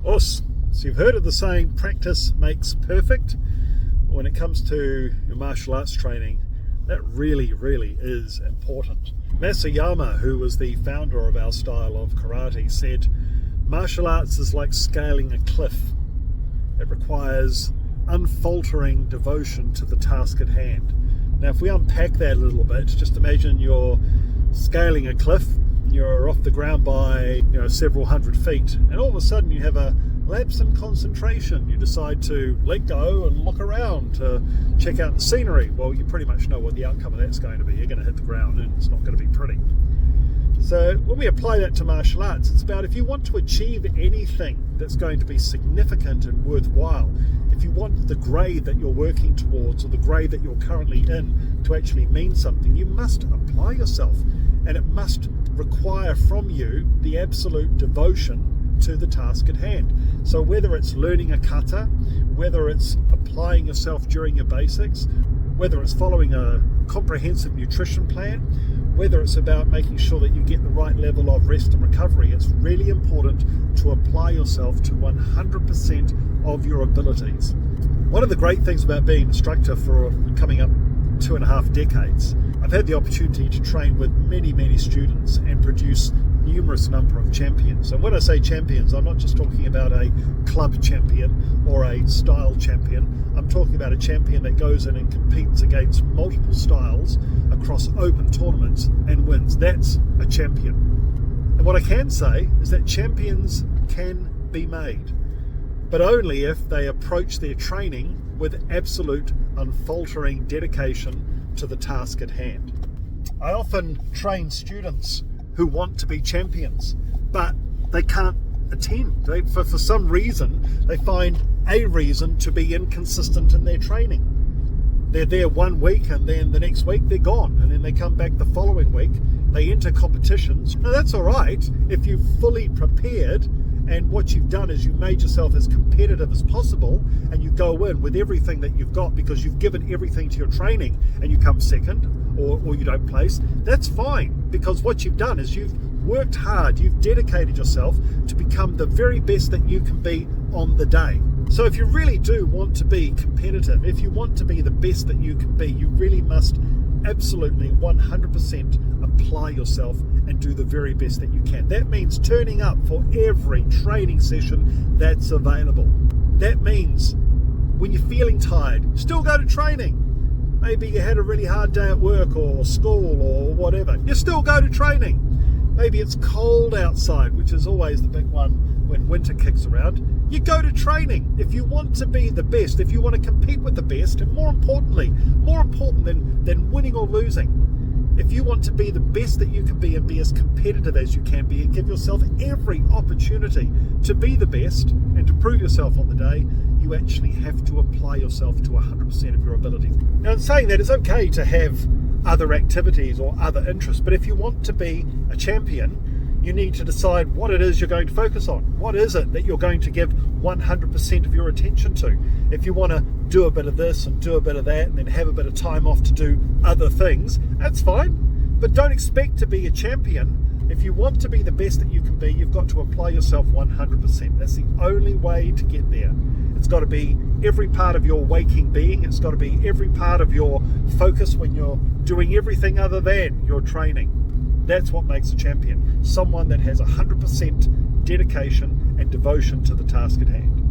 So you've heard of the saying, practice makes perfect. When it comes to your martial arts training, that really is important. Mas Oyama, who was the founder of our style of karate, said, martial arts is like scaling a cliff. It requires unfaltering devotion to the task at hand. Now, if we unpack that a little bit, just imagine you're scaling a cliff, you're off the ground by several hundred feet, and all of a sudden you have a lapse in concentration. You decide to let go and look around to check out the scenery. Well, you pretty much know what the outcome of that's going to be. You're going to hit the ground and it's not going to be pretty. So when we apply that to martial arts, it's about if you want to achieve anything that's going to be significant and worthwhile, if you want the grade that you're working towards or the grade that you're currently in to actually mean something, you must apply yourself, and it must require from you the absolute devotion to the task at hand. So whether it's learning a kata, whether it's applying yourself during your basics, whether it's following a comprehensive nutrition plan, whether it's about making sure that you get the right level of rest and recovery, it's really important to apply yourself to 100% of your abilities. One of the great things about being an instructor for coming up 2.5 decades, I've had the opportunity to train with many students and produce numerous number of champions. And when I say champions, I'm not just talking about a club champion or a style champion. I'm talking about a champion that goes in and competes against multiple styles across open tournaments and wins. That's a champion. And what I can say is that champions can be made, but only if they approach their training with absolute unfaltering dedication to the task at hand. I often train students who want to be champions, but they can't attend. For some reason, they find a reason to be inconsistent in their training. They're there 1 week and then the next week they're gone, and then they come back the following week, they enter competitions. Now that's all right if you've fully prepared and what you've done is you've made yourself as competitive as possible and you go in with everything that you've got because you've given everything to your training and you come second or you don't place. That's fine, because what you've done is you've worked hard, you've dedicated yourself to become the very best that you can be on the day. So if you really do want to be competitive, if you want to be the best that you can be, you really must absolutely 100% apply yourself and do the very best that you can. That means turning up for every training session that's available. That means when you're feeling tired, still go to training. Maybe you had a really hard day at work or school or whatever, you still go to training. Maybe it's cold outside, which is always the big one when winter kicks around. You go to training. If you want to be the best, if you want to compete with the best, and more important than winning or losing, if you want to be the best that you can be and be as competitive as you can be and give yourself every opportunity to be the best and to prove yourself on the day, you actually have to apply yourself to 100% of your ability. Now, in saying that, it's okay to have other activities or other interests, but if you want to be a champion, you need to decide what it is you're going to focus on. What is it that you're going to give 100% of your attention to? If you want to do a bit of this and do a bit of that and then have a bit of time off to do other things, that's fine. But don't expect to be a champion. If you want to be the best that you can be, you've got to apply yourself 100%. That's the only way to get there. It's got to be every part of your waking being. It's got to be every part of your focus when you're doing everything other than your training. That's what makes a champion. Someone that has 100% dedication and devotion to the task at hand.